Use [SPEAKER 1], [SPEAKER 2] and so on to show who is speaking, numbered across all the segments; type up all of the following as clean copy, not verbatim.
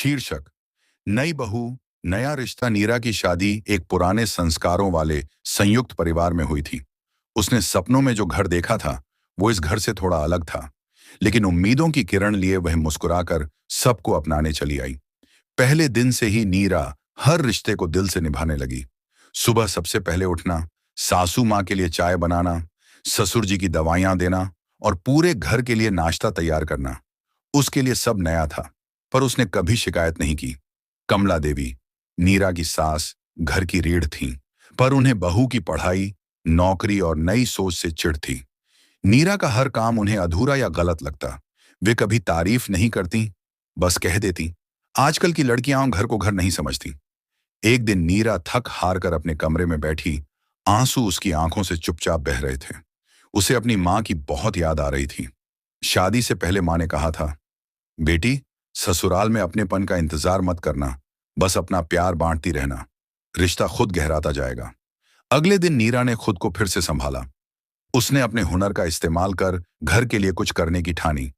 [SPEAKER 1] शीर्षक नई बहू नया रिश्ता। नीरा की शादी एक पुराने संस्कारों वाले संयुक्त परिवार में हुई थी। उसने सपनों में जो घर देखा था वो इस घर से थोड़ा अलग था, लेकिन उम्मीदों की किरण लिए वह मुस्कुराकर सबको अपनाने चली आई। पहले दिन से ही नीरा हर रिश्ते को दिल से निभाने लगी। सुबह सबसे पहले उठना, सासू माँ के लिए चाय बनाना, ससुर जी की दवाइयां देना और पूरे घर के लिए नाश्ता तैयार करना, उसके लिए सब नया था। पर उसने कभी शिकायत नहीं की। कमला देवी, नीरा की सास, घर की रीढ़ थीं, पर उन्हें बहू की पढ़ाई, नौकरी और नई सोच से चिढ़ थी। नीरा का हर काम उन्हें अधूरा या गलत लगता। वे कभी तारीफ नहीं करती, बस कह देती, आजकल की लड़कियां घर को घर नहीं समझती। एक दिन नीरा थक हार कर अपने कमरे में बैठी, आंसू उसकी आंखों से चुपचाप बह रहे थे। उसे अपनी मां की बहुत याद आ रही थी। शादी से पहले मां ने कहा था, बेटी, ससुराल में अपनेपन का इंतजार मत करना, बस अपना प्यार बांटती रहना, रिश्ता खुद गहराता जाएगा। अगले दिन नीरा ने खुद को फिर से संभाला। उसने अपने हुनर का इस्तेमाल कर घर के लिए कुछ करने की ठानी।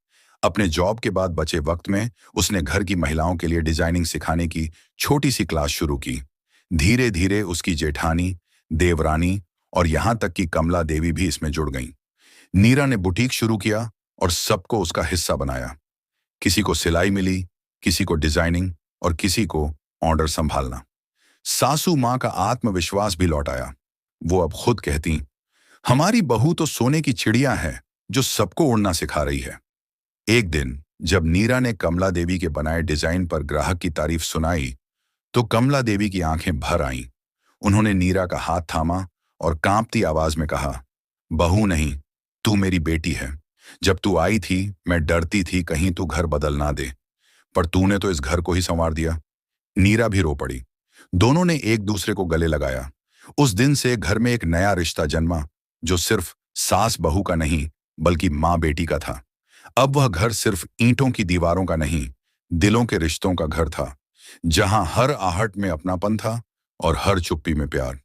[SPEAKER 1] अपने जॉब के बाद बचे वक्त में उसने घर की महिलाओं के लिए डिजाइनिंग सिखाने की छोटी सी क्लास शुरू की। धीरे धीरे उसकी जेठानी, देवरानी और यहां तक कि कमला देवी भी इसमें जुड़ गईं। नीरा ने बुटीक शुरू किया और सबको उसका हिस्सा बनाया। किसी को सिलाई मिली, किसी को डिजाइनिंग और किसी को ऑर्डर संभालना। सासू मां का आत्मविश्वास भी लौट आया। वो अब खुद कहती, हमारी बहू तो सोने की चिड़िया है जो सबको उड़ना सिखा रही है। एक दिन जब नीरा ने कमला देवी के बनाए डिजाइन पर ग्राहक की तारीफ सुनाई तो कमला देवी की आंखें भर आईं। उन्होंने नीरा का हाथ थामा और कांपती आवाज में कहा, बहू नहीं, तू मेरी बेटी है। जब तू आई थी मैं डरती थी कहीं तू घर बदल ना दे, पर तूने तो इस घर को ही संवार दिया। नीरा भी रो पड़ी। दोनों ने एक दूसरे को गले लगाया। उस दिन से घर में एक नया रिश्ता जन्मा, जो सिर्फ सास बहू का नहीं बल्कि माँ बेटी का था। अब वह घर सिर्फ ईंटों की दीवारों का नहीं, दिलों के रिश्तों का घर था, जहां हर आहट में अपनापन था और हर चुप्पी में प्यार।